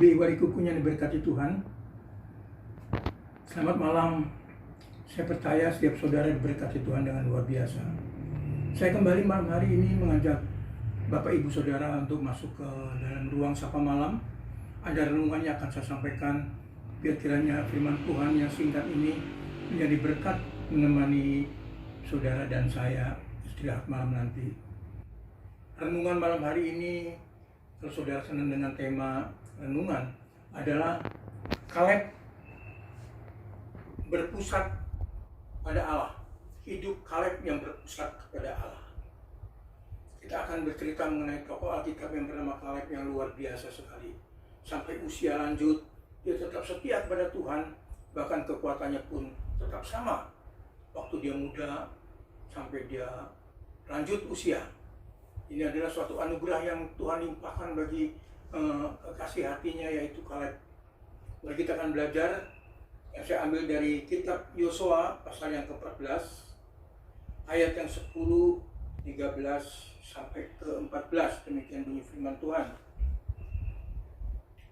Warikukunya diberkati Tuhan. Selamat malam. Saya percaya setiap saudara diberkati Tuhan dengan luar biasa. Saya kembali malam hari ini mengajak Bapak Ibu Saudara untuk masuk ke dalam ruang sapa malam. Ada renungan yang akan saya sampaikan. Biar kiranya firman Tuhan yang singkat ini menjadi berkat menemani saudara dan saya istirahat malam nanti. Renungan malam hari ini, kalau saudara senang dengan tema renungan, adalah Kaleb berpusat pada Allah. Hidup Kaleb yang berpusat kepada Allah. Kita akan bercerita mengenai tokoh Alkitab yang bernama Kaleb yang luar biasa sekali. Sampai usia lanjut, dia tetap setia kepada Tuhan, bahkan kekuatannya pun tetap sama. Waktu dia muda sampai dia lanjut usia. Ini adalah suatu anugerah yang Tuhan limpahkan bagi kekasih hatinya, yaitu Kaleb. Lalu kita akan belajar yang saya ambil dari kitab Yosua pasal yang ke-14 ayat yang 10, 13 sampai ke-14. Demikian bunyi firman Tuhan.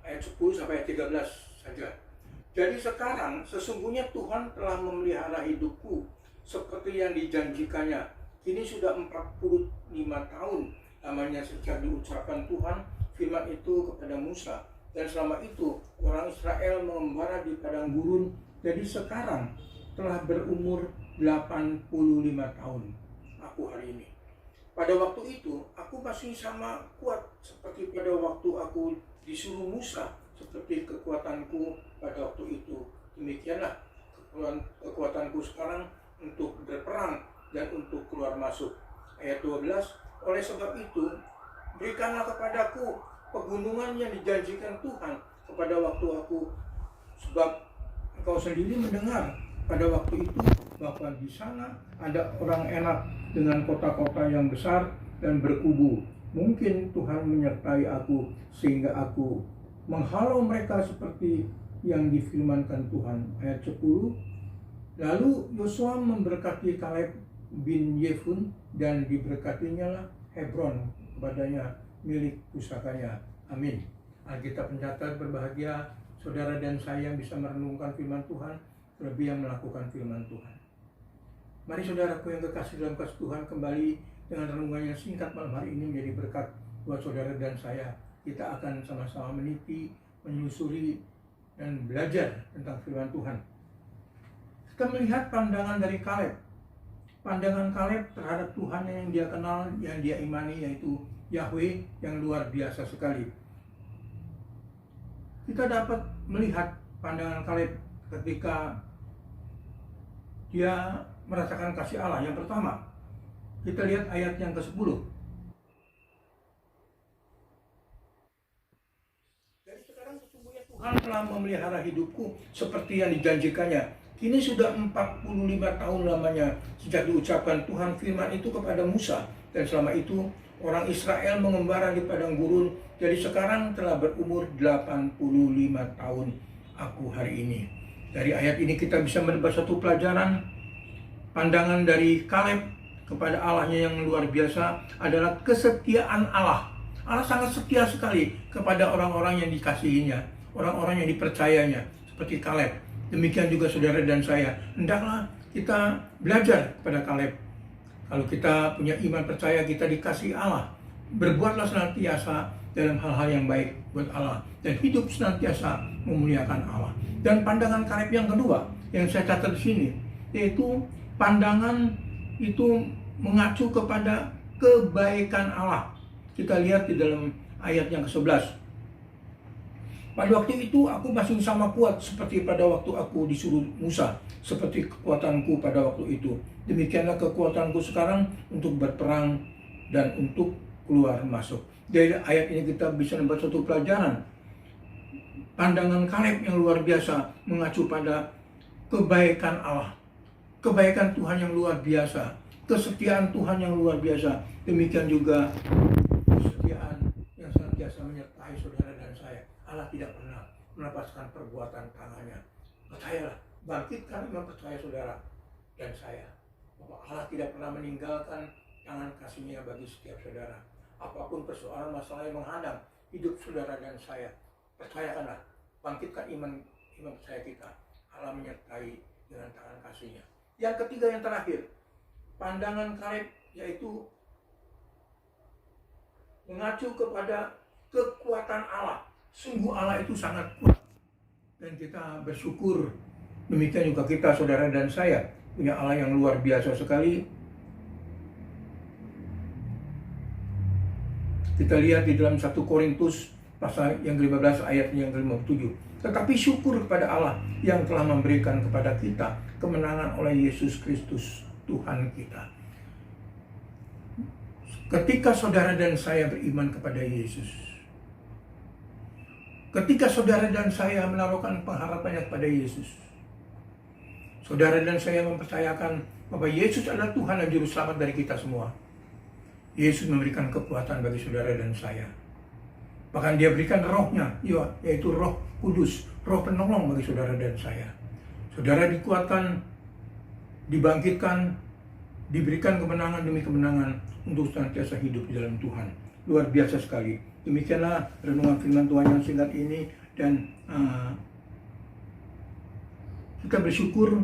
Ayat 10 sampai ayat 13 saja. Jadi sekarang sesungguhnya Tuhan telah memelihara hidupku seperti yang dijanjikannya. Kini sudah 45 tahun lamanya sejak diucapkan Tuhan firman itu kepada Musa. Dan selama itu orang Israel mengembara di padang gurun. Jadi sekarang telah berumur 85 tahun aku hari ini. Pada waktu itu aku masih sama kuat seperti pada waktu aku disuruh Musa, seperti kekuatanku pada waktu itu. Demikianlah kekuatanku sekarang untuk berperang dan untuk keluar masuk. Ayat 12, oleh sebab itu berikanlah kepadaku pegunungan yang dijanjikan Tuhan kepada waktu aku, sebab engkau sendiri mendengar pada waktu itu bahwa di sana ada orang enak dengan kota-kota yang besar dan berkubu. Mungkin Tuhan menyertai aku sehingga aku menghalau mereka seperti yang difirmankan Tuhan. Ayat 10, lalu Yosua memberkati Kaleb bin Yefun dan diberkatinya lah Hebron kepadanya milik pusakanya. Amin. Alkitab mencatat berbahagia saudara dan saya yang bisa merenungkan firman Tuhan, terlebih yang melakukan firman Tuhan. Mari saudaraku yang kekasih dalam kasih Tuhan, kembali dengan renungan yang singkat malam hari ini menjadi berkat buat saudara dan saya. Kita akan sama-sama meniti, menyusuri, dan belajar tentang firman Tuhan. Kita melihat pandangan dari Kaleb. Pandangan Kaleb terhadap Tuhan yang dia kenal, yang dia imani, yaitu Yahweh, yang luar biasa sekali. Kita dapat melihat pandangan Kaleb ketika dia merasakan kasih Allah. Yang pertama, kita lihat ayat yang ke-10. Dari sekarang sesungguhnya Tuhan telah memelihara hidupku seperti yang dijanjikannya. Kini sudah 45 tahun lamanya sejak diucapkan Tuhan firman itu kepada Musa. Dan selama itu orang Israel mengembara di padang gurun. Jadi sekarang telah berumur 85 tahun aku hari ini. Dari ayat ini kita bisa mendapat satu pelajaran. Pandangan dari Kaleb kepada Allahnya yang luar biasa adalah kesetiaan Allah. Allah sangat setia sekali kepada orang-orang yang dikasihinya, orang-orang yang dipercayanya, seperti Kaleb. Demikian juga saudara dan saya. Hendaklah kita belajar kepada Kaleb. Kalau kita punya iman percaya kita dikasih Allah, berbuatlah senantiasa dalam hal-hal yang baik buat Allah, dan hidup senantiasa memuliakan Allah. Dan pandangan Kaleb yang kedua yang saya catat di sini, yaitu pandangan itu mengacu kepada kebaikan Allah. Kita lihat di dalam ayat yang ke-11. Pada waktu itu aku masih sama kuat seperti pada waktu aku disuruh Musa, seperti kekuatanku pada waktu itu. Demikianlah kekuatanku sekarang untuk berperang dan untuk keluar masuk. Dari ayat ini kita bisa membuat suatu pelajaran. Pandangan Kaleb yang luar biasa mengacu pada kebaikan Allah. Kebaikan Tuhan yang luar biasa. Kesetiaan Tuhan yang luar biasa. Demikian juga kesetiaan yang senantiasa menyertai saudara dan saya. Allah tidak pernah melepaskan perbuatan tangannya. Percayalah, bangkitkan iman percaya saudara dan saya, bahwa Allah tidak pernah meninggalkan tangan kasih-Nya bagi setiap saudara. Apapun persoalan masalah yang menghadang hidup saudara dan saya, Percayakanlah, bangkitkan iman percaya kita. Allah menyertai dengan tangan kasih-Nya. Yang ketiga, yang terakhir, pandangan Kaleb yaitu mengacu kepada kekuatan Allah. Sungguh Allah itu sangat kuat. Dan kita bersyukur, demikian juga kita, saudara dan saya, punya Allah yang luar biasa sekali. Kita lihat di dalam 1 Korintus pasal yang ke-15 ayat yang ke-57. Tetapi syukur kepada Allah yang telah memberikan kepada kita kemenangan oleh Yesus Kristus Tuhan kita. Ketika saudara dan saya beriman kepada Yesus, ketika saudara dan saya menaruhkan pengharapannya kepada Yesus, saudara dan saya mempercayakan bahwa Yesus adalah Tuhan dan Juru Selamat dari kita semua. Yesus memberikan kekuatan bagi saudara dan saya. Bahkan Dia berikan rohnya, yaitu Roh Kudus, Roh penolong bagi saudara dan saya. Saudara dikuatkan, dibangkitkan, diberikan kemenangan demi kemenangan untuk senantiasa hidup di dalam Tuhan. Luar biasa sekali. Demikianlah renungan firman Tuhan yang singkat ini, dan kita bersyukur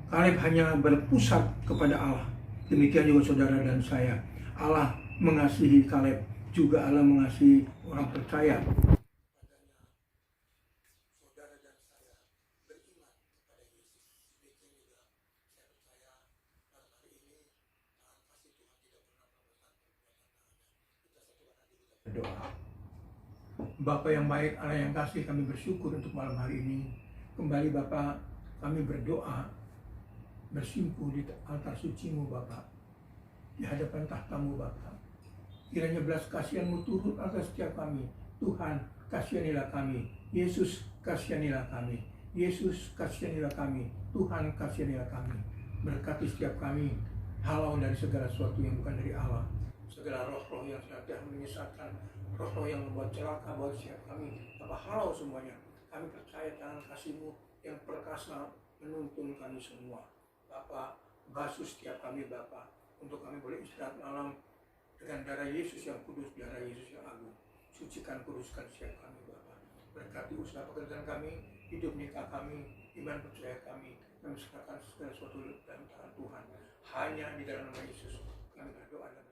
Kaleb hanya berpusat kepada Allah. Demikian juga saudara dan saya. Allah mengasihi Kaleb, juga Allah mengasihi orang percaya. Saudara dan saya beriman kepada Yesus. Demikian juga saya percaya pada hari ini Tuhan kasih Tuhan tidak pernah melepaskan perbuatan tangannya. Kita satu hati kita berdoa. Bapa yang baik, Allah yang kasih, kami bersyukur untuk malam hari ini. Kembali Bapa, kami berdoa bersimpuh di altar suci-Mu Bapa, di hadapan tahta-Mu Bapa. Kiranya belas kasihan-Mu turut atas setiap kami. Tuhan, kasihanilah kami. Yesus, kasihanilah kami. Yesus, kasihanilah kami. Tuhan, kasihanilah kami. Berkati setiap kami, halau dari segala sesuatu yang bukan dari Allah. Segala roh-roh yang senantiasa menyesatkan, roh-roh yang membuat celaka buat setiap kami, Bapa, halau semuanya. Kami percaya tangan kasih-Mu yang perkasa menuntun kami semua. Bapa, basuh setiap kami Bapa, untuk kami boleh istirahat malam dengan darah Yesus yang kudus, darah Yesus yang agung. Sucikan, kuduskan setiap kami Bapa. Berkati usaha pekerjaan kami, hidup nikah kami, iman percaya kami. Kami serahkan segala sesuatu dalam tangan Tuhan. Hanya di dalam nama Yesus kami berdoa dan